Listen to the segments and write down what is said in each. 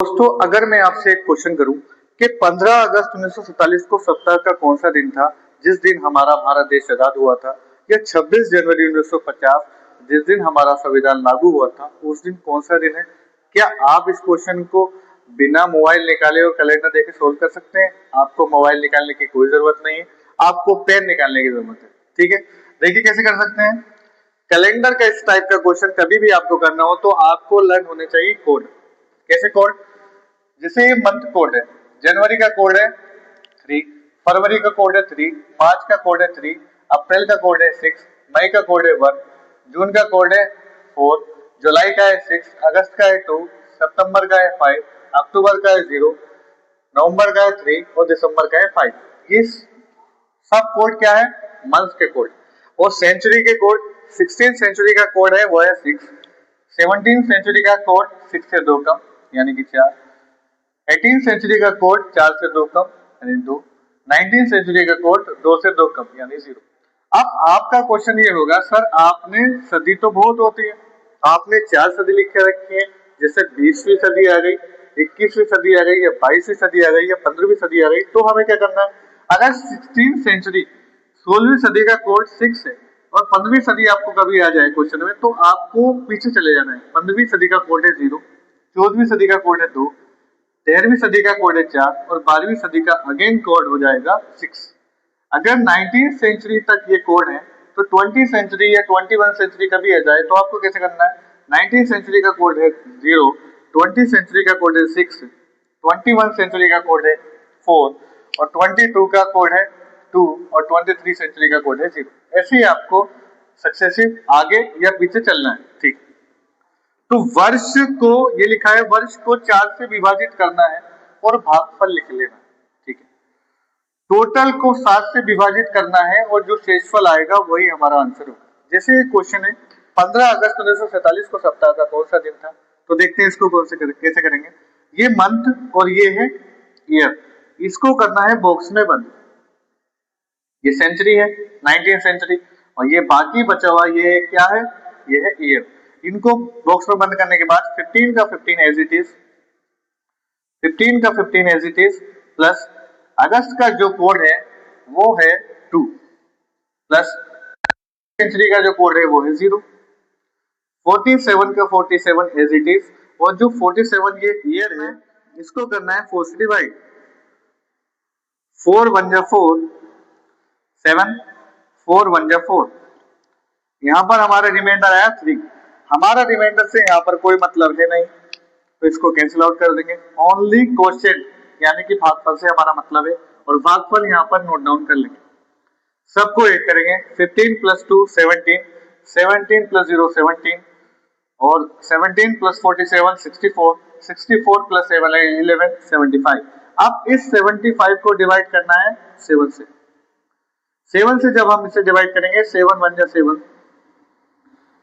दोस्तों, अगर मैं आपसे एक क्वेश्चन करूं कि 15 अगस्त 1947 को सप्ताह का कौन सा दिन था जिस दिन हमारा भारत देश आजाद हुआ था, या 26 जनवरी 1950 जिस दिन हमारा संविधान लागू हुआ था, उस दिन कौन सा दिन है? क्या आप इस क्वेश्चन को बिना मोबाइल निकाले और कैलेंडर देखे सोल्व कर सकते हैं? आपको मोबाइल निकालने की कोई जरूरत नहीं है, आपको पेन निकालने की जरूरत है। ठीक है, देखिए कैसे कर सकते हैं। कैलेंडर का इस टाइप का क्वेश्चन कभी भी आपको करना हो तो आपको लर्न होने चाहिए कोड। कैसे कोड? जैसे ये मंथ कोड है, जनवरी का कोड है 3, फरवरी का कोड है 3, मार्च का कोड है 3, अप्रैल का कोड है 6, मई का कोड है 1, जून का कोड है 4, जुलाई का है 6, अगस्त का है 2, सितंबर का है 5, अक्टूबर का है 0, नवंबर का है 3 और दिसंबर का है 5। ये सब कोड क्या है? मंथ के कोड। और सेंचुरी के कोड, 16 सेंचुरी का कोड है वो है 6, 17 सेंचुरी का कोड 6 से 2 कम यानी कि 4, 18 सेंचुरी का कोड 4 से 2 कम यानी 2, 19 सेंचुरी का कोड 2 से 2 कम यानी 0। अब आपका क्वेश्चन ये होगा, सर आपने सदी तो बहुत होती है, आपने 4 सदी लिख के रखी है, जैसे 20वीं सदी आ गई, 21वीं सदी आ गई, या 22वीं सदी आ गई, या 15वीं सदी आ गई, तो हमें क्या करना है? अगर 16 सेंचुरी 16वीं सदी का कोड 6 है और 15वीं सदी आपको कभी आ जाए क्वेश्चन में, तो आपको पीछे चले जाना है। 15वीं सदी का कोड है 0, 14वीं सदी का कोड है 2, 13वीं सदी का कोड है 4 और 12वीं सदी का अगेन कोड हो जाएगा 6। अगर 19th सेंचुरी तक ये कोड है तो 20 सेंचुरी या 21 सेंचुरी कभी आ जाए तो आपको कैसे करना है? 19th सेंचुरी का कोड है 0, 20 सेंचुरी का कोड है 6, 21 सेंचुरी का कोड है 4 और 22 का कोड है 2 और 23 सेंचुरी का कोड है 0। ऐसे ही आपको सक्सेसिव आगे या पीछे चलना है। ठीक, तो वर्ष को ये लिखा है, वर्ष को 4 से विभाजित करना है और भागफल लिख लेना है। ठीक है, टोटल को 7 से विभाजित करना है और जो शेषफल आएगा वही हमारा आंसर होगा। जैसे ये क्वेश्चन है 15 अगस्त 1947 को सप्ताह का कौन सा दिन था, तो देखते हैं इसको कैसे करेंगे। ये मंथ और ये है ईयर, इसको करना है बॉक्स में बंद। ये सेंचुरी है 19th सेंचुरी, और ये बाकी बचा हुआ ये क्या है? ये है ईयर। इनको बॉक्स में बंद करने के बाद 15 का 15 एज इट इज, 15 का 15 एज इट इज, प्लस अगस्त का जो कोड है वो है 2, प्लस सेंचुरी का जो कोड है वो है 0, 47 का 47 एज इट इज, और जो 47 ये ईयर है इसको करना है 4 से डिवाइड। 4 1 जा 4, 7, 4 1 जा 4, यहाँ पर हमारा रिमाइंडर आया 3। हमारा रिमाइंडर से यहाँ पर कोई मतलब है नहीं, तो इसको कैंसिल आउट कर देंगे। ओनली क्वोशिएंट यानी कि भागफल से हमारा मतलब है, और भागफल यहाँ पर नोट डाउन कर लेंगे। सबको ऐड करेंगे, 15 प्लस 2 17, 17 प्लस 0 17, और 17 प्लस 47 64, 64 प्लस 7 11 75। अब इस 75 को डिवाइड करना है 7 से। 7 से जब हम इसे डिवाइड करेंगे, 7 1 जा 7,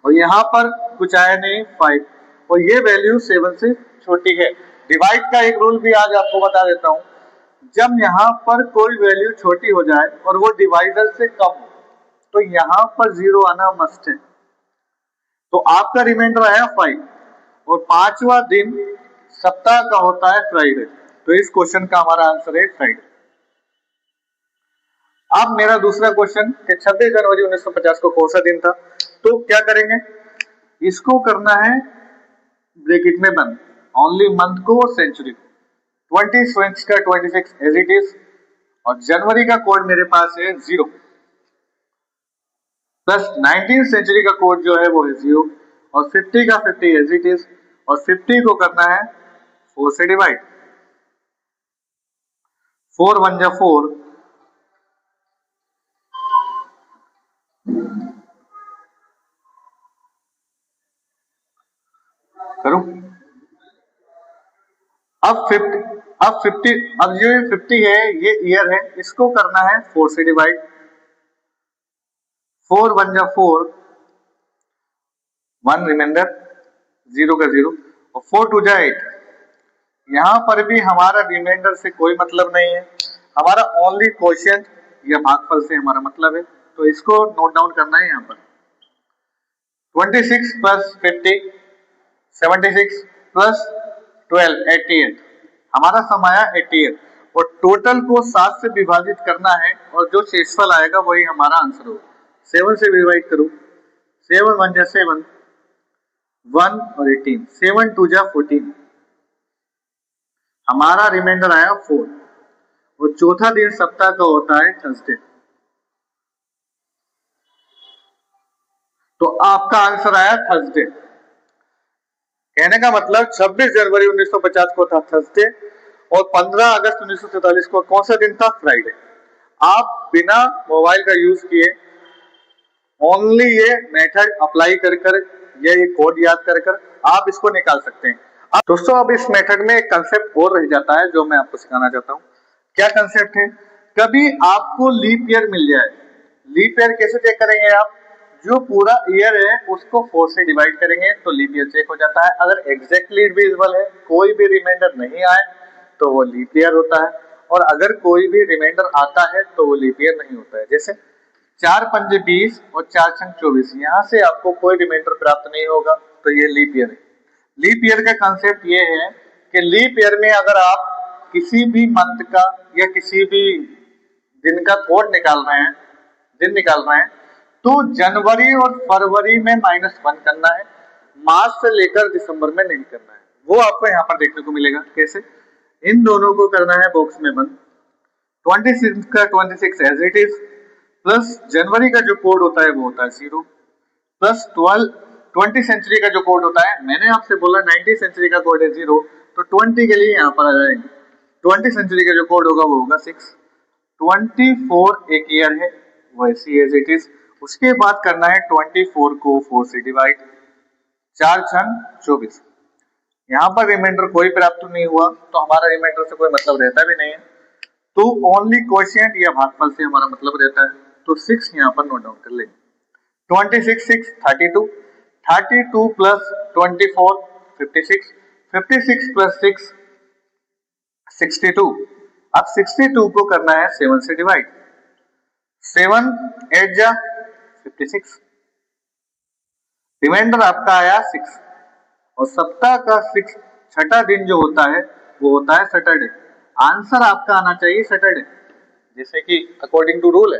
और यहाँ पर कुछ आया नहीं 5, और ये वैल्यू 7 से छोटी है। डिवाइड का एक रूल भी आज आपको बता देता हूँ, जब यहाँ पर कोई वैल्यू छोटी हो जाए और वो डिवाइडर से कम हो तो यहाँ पर 0 आना मस्ट है। तो आपका रिमाइंडर आया 5, और 5वां दिन सप्ताह का होता है फ्राइडे, तो इस क्वेश्चन का हमारा आंसर है फ्राइडे। अब मेरा दूसरा क्वेश्चन कि 26 जनवरी 1950 को कौन सा दिन था, तो क्या करेंगे? इसको करना है ब्रैकेट में बंद, ओनली मंथ को और सेंचुरी को। 26 का 26 एज इट इज, और जनवरी का कोड मेरे पास है 0, प्लस 19th सेंचुरी का कोड जो है वो है 0, और 50 का 50 एज इट इज, और 50 को करना है 4 से डिवाइड। 4 1 जा 4, करूं? अब 50 ये 50 है, ये ईयर है, इसको करना है 4 से डिवाइड। 4 1 जा 4, 1 रिमाइंडर, 0 का 0, और 4 2 जा 8। यहाँ पर भी हमारा रिमाइंडर से कोई मतलब नहीं है, हमारा ओनली क्वोशिएंट या भागफल से हमारा मतलब है, तो इसको नोट डाउन करना है यहाँ पर। 26 प्लस 50 76 प्लस 12, 88, हमारा सम आया 88 और टोटल को 7 से विभाजित करना है और जो शेषफल आएगा वही हमारा आंसर होगा। 7 से डिवाइड करो, 7 1 जा 7, 1 और 18, 7 2 जा 14, हमारा रिमाइंडर आया 4 और चौथा दिन सप्ताह का होता है थर्सडे। तो आपका आंसर आया थर्सडे। कहने का मतलब 26 जनवरी 1950 को था थर्सडे और 15 अगस्त 1947 को कौन सा दिन था? फ्राइडे। आप बिना मोबाइल का यूज किए ओनली ये मेथड अप्लाई कर कर ये कोड याद कर कर आप इसको निकाल सकते हैं। अब दोस्तों अब इस मेथड में एक कंसेप्ट और रह जाता है जो मैं आपको सिखाना चाहता हूँ। क्या कंसेप्ट है? कभी आपको लीप ईयर मिल जाए, लीप ईयर कैसे चेक करेंगे आप? जो पूरा ईयर है उसको 4 से डिवाइड करेंगे तो लीप ईयर चेक हो जाता है। अगर एग्जैक्टली डिविजिबल है, कोई भी रिमाइंडर नहीं आए तो वो लीप ईयर होता है और अगर कोई भी रिमाइंडर आता है तो वो लीप ईयर नहीं होता है। जैसे 4 पंजे 20 और 4 छंग 24, यहाँ से आपको कोई रिमाइंडर प्राप्त नहीं होगा तो ये लीप ईयर है। लीप ईयर का कंसेप्ट ये है कि लीप ईयर में अगर आप किसी भी मंथ का या किसी भी दिन का कोड निकाल रहे हैं, दिन निकाल रहे हैं, तो जनवरी और फरवरी में -1 करना है, मार्च से लेकर दिसंबर में नहीं करना है। वो आपको यहाँ पर देखने को मिलेगा। कैसे? इन दोनों को करना है बॉक्स में बंद, 26 का 26 एज इट इज, प्लस जनवरी का जो कोड होता है वो होता है 0, प्लस 20 सेंचुरी का जो कोड होता है, मैंने आपसे बोला 90 सेंचुरी का कोड है 0, तो 20 के लिए यहाँ पर आ जाएंगे। 20 सेंचुरी का जो कोड होगा वो होगा 6, 24 एक ईयर है वैसी एज इट इज। उसके बाद करना है 24 को 4 से डिवाइड, 4 छंग 24। यहाँ पर रिमाइंडर कोई प्राप्त नहीं हुआ तो हमारा रिमाइंडर से कोई मतलब रहता भी नहीं है, तो ओनली क्वोशिएंट या भागफल से हमारा मतलब रहता है। तो 6 यहाँ पर नोट डाउन कर लेंगे। 26 6 32, 32 प्लस 24 56, 56 प्लस 6 62। अब 62 को करना है 7 से डिवाइड, 7 8 जा 56, रिमाइंडर आपका आया 6 और सप्ताह का 6 छठा दिन जो होता है वो होता है सैटरडे। आंसर आपका आना चाहिए सैटरडे, जैसे कि अकॉर्डिंग टू रूल है।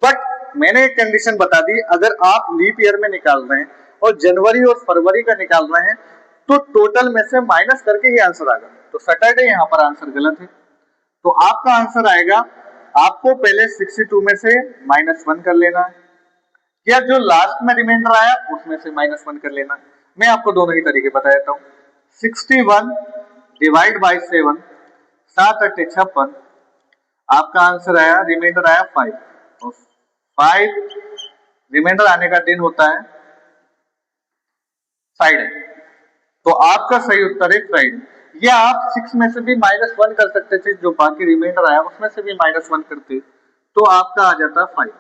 बट मैंने एक कंडीशन बता दी, अगर आप लीप ईयर में निकाल रहे हैं और जनवरी और फरवरी का निकाल रहे हैं तो टोटल में से माइनस करके ही आंसर आएगा, तो सैटरडे यहाँ पर आंसर गलत है। तो आपका आंसर आएगा, आपको पहले 62 में से -1 कर लेना है या जो लास्ट में रिमाइंडर आया उसमें से -1 कर लेना है। मैं आपको दोनों ही तरीके बता देता हूँ। 61 डिवाइड बाई 7, 7 8 56, आपका आंसर आया, रिमाइंडर आया 5 और 5 रिमाइंडर आने का दिन होता है फ्राइडे, तो आपका सही उत्तर है फ्राइडे। या आप 6 में से भी -1 कर सकते थे, जो बाकी रिमाइंडर आया उसमें से भी -1 करते तो आपका आ जाता 5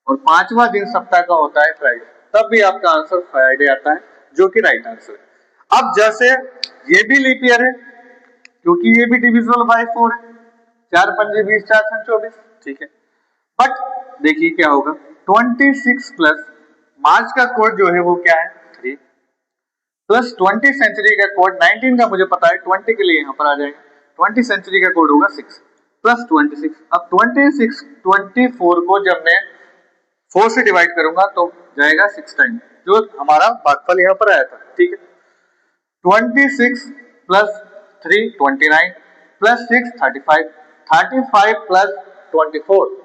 और 5वां दिन सप्ताह का होता है फ्राइडे, तब भी आपका आंसर फ्राइडे आता है, जो कि राइट आंसर है। अब जैसे ये भी लीप ईयर है क्योंकि ये भी डिविजिबल बाय 4 है, 4 पंजे 20, 4 छंग 24, ठीक है। बट देखिए क्या होगा, 26 प्लस मार्च का कोड जो है वो क्या है 3, प्लस 20 सेंचुरी का कोड 19 का मुझे पता है, 20 के लिए यहाँ पर आ जाएगा, 20 सेंचुरी का कोड होगा 6 प्लस 26। अब 26 24 को जब मैं 4 से डिवाइड करूंगा तो जाएगा 6 टाइम, जो हमारा भागफल यहाँ पर आया था, ठीक है। 26 प्लस 3 29 प्लस 6 35, 35 प्लस 24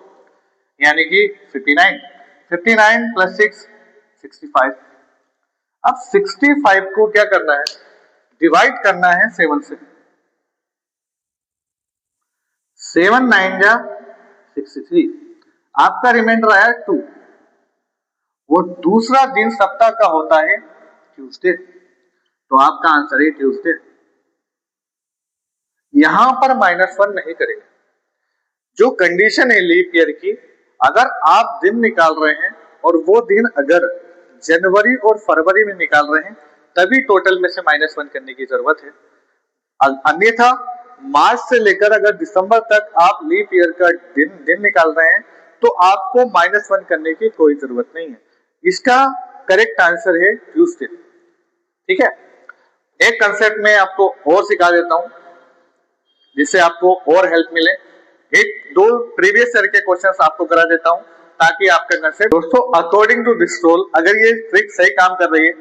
यानी कि 59, 59 प्लस 6 65। अब 65 को क्या करना है, डिवाइड करना है 7 से, 7 9 जा 63, आपका रिमाइंडर आया 2। वो दूसरा दिन सप्ताह का होता है ट्यूसडे, तो आपका आंसर है ट्यूसडे। यहां पर -1 नहीं करेंगे। जो कंडीशन है लीप ईयर की, अगर आप दिन निकाल रहे हैं और वो दिन अगर जनवरी और फरवरी में निकाल रहे हैं तभी टोटल में से -1 करने की जरूरत है। अन्यथा मार्च से लेकर अगर दिसंबर तक आप लीप ईयर का दिन निकाल रहे हैं तो आपको -1 करने की कोई जरूरत नहीं है। इसका करेक्ट आंसर है ट्यूसडे, ठीक है। एक कंसेप्ट में आपको और सिखा देता हूं जिससे आपको और हेल्प मिले। एक दो प्रीवियस ईयर के क्वेश्चंस आपको करा देता हूं ताकि आपका कंसेप्ट। दोस्तों अकॉर्डिंग टू दिस रूल अगर ये ट्रिक सही काम कर रही है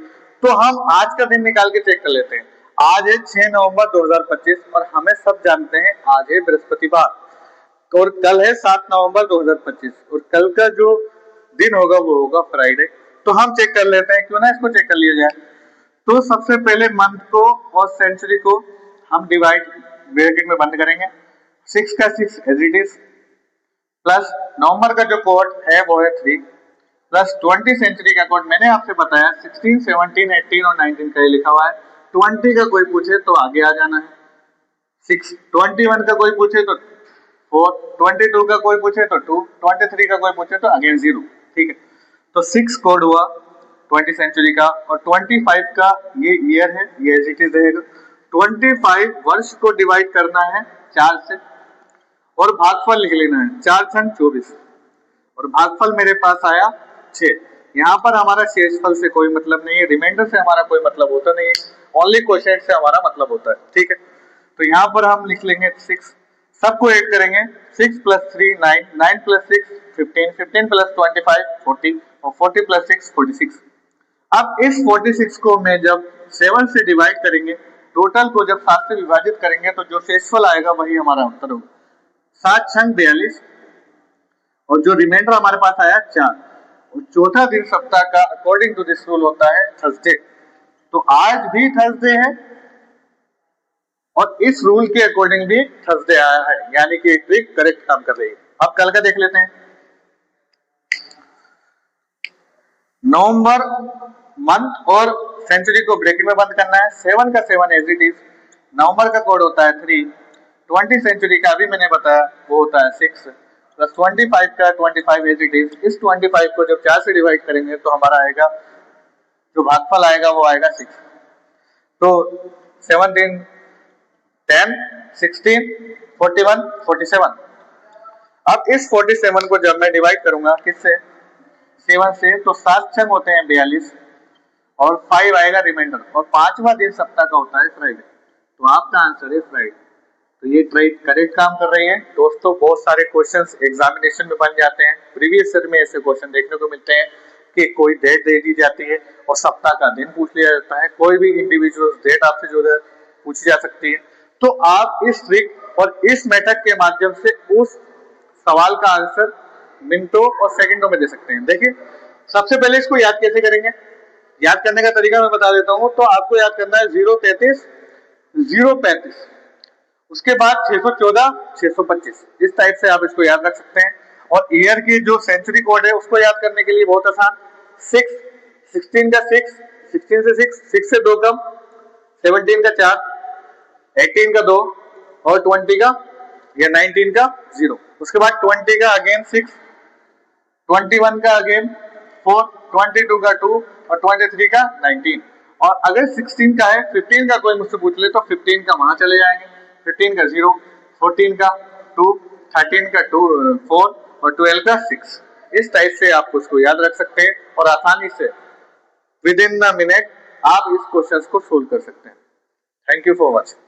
तो हम आज का दिन निकाल के चेक कर लेते हैं। आज है 6 नवंबर 2025 और हमें सब जानते हैं आज है बृहस्पतिवार और कल है 7 नवंबर 2025 और कल का जो दिन होगा वो होगा फ्राइडे। तो हम चेक कर लेते हैं, क्यों ना इसको चेक कर लिया जाए। तो सबसे पहले मंथ को और सेंचुरी को हम डिवाइड ब्रैकेट में बंद करेंगे। 6 का 6 एज इट इज प्लस नवंबर का जो कोड है वो है 3 प्लस 20 सेंचुरी का कोड मैंने आपसे बताया 16, 17, 18 और 19 का ये लिखा हुआ है। 20 का कोई पूछे तो आगे आ जाना है 6, 21 का कोई पूछे तो 4, 22 का कोई पूछे तो 2, 23 का कोई पूछे तो अगेन 0। ठीक है, तो 6 कोड हुआ 20 सेंचुरी का और 25 का ये ईयर है, ये एज इट इज रहेगा। 25 वर्ष को डिवाइड करना है 4 से और भागफल लिख लेना है 4 छंग 24 और भागफल मेरे पास आया 6। यहाँ पर हमारा शेषफल से कोई मतलब नहीं है, रिमाइंडर से हमारा कोई मतलब होता नहीं है, ओनली क्वोशिएंट से हमारा मतलब होता है। ठीक है, तो यहाँ पर हम लिख लेंगे 6, सबको ऐड करेंगे 6 प्लस 3 9, 9 प्लस 6 15, 15 प्लस 25 40 और 40 प्लस 6 46। अब इस 46 को मैं जब 7 से डिवाइड करेंगे, टोटल को जब 7 से विभाजित करेंगे तो जो शेषफल आएगा वही हमारा उत्तर होगा। 7 छंग 42 और जो रिमाइंडर हमारे पास आया 4 और चौथा दिन सप्ताह का अकॉर्डिंग टू दिस रूल होता है थर्सडे। तो आज भी थर्सडे है और इस रूल के अकॉर्डिंग भी थर्सडे आया है, यानी कि एक ट्रिक करेक्ट काम कर रही है। अब कल का देख लेते हैं। नवंबर मंथ और सेंचुरी को ब्रैकेट में बंद करना है। 7 का 7 एज इट इज, नवंबर का कोड होता है 3, 20 सेंचुरी का अभी मैंने बताया वो होता है 6 प्लस 25 का 25 एज इट इज। इस 25 को जब 4 से डिवाइड करेंगे तो हमारा आएगा जो भागफल आएगा वो आएगा 6। तो 17 10 16 41 47। अब इस 47 को जब मैं डिवाइड करूंगा किससे 7 से तो 7 छंग होते हैं 42 और 5 आएगा रिमाइंडर और पांचवा दिन सप्ताह का होता है फ्राइडे। तो आपका आंसर है फ्राइडे। तो ये ट्रिक करेक्ट काम कर रही है। दोस्तों बहुत सारे क्वेश्चंस एग्जामिनेशन में बन जाते हैं, प्रीवियस ईयर में ऐसे क्वेश्चन देखने को मिलते हैं कि कोई डेट दे दी जाती है और सप्ताह का दिन पूछ लिया जाता है, कोई भी इंडिविजुअल डेट आपसे जो है पूछी जा सकती है। तो आप इस ट्रिक और इस मेथड के माध्यम से उस सवाल का आंसर मिनटों और सेकंडों में दे सकते हैं। देखिए सबसे पहले इसको याद कैसे करेंगे, याद करने का तरीका मैं बता देता हूं। तो आपको याद करना है 033 035, उसके बाद 614 625, इस टाइप से आप इसको याद रख सकते हैं। और ईयर की जो सेंचुरी कोड है उसको याद करने के लिए बहुत आसान, 6 16 का 6, 16 से 6 से 2 कम, 17 का 4, 18 का 2 और 20 का या 19 का 0। उसके बाद 20 का अगेन 6, 21 का अगेन 4, 22 का 2 और 23 का 19। और अगर 16 का है 15 का कोई मुझसे पूछ ले तो 15 का वहां चले जाएंगे, 15 का 0, 14 का 2, 13 का 2 4 और 12 का 6। इस टाइप से आप उसको याद रख सकते हैं और आसानी से विद इन अ मिनट आप इस क्वेश्चन को सोल्व कर सकते हैं। Thank you for watching.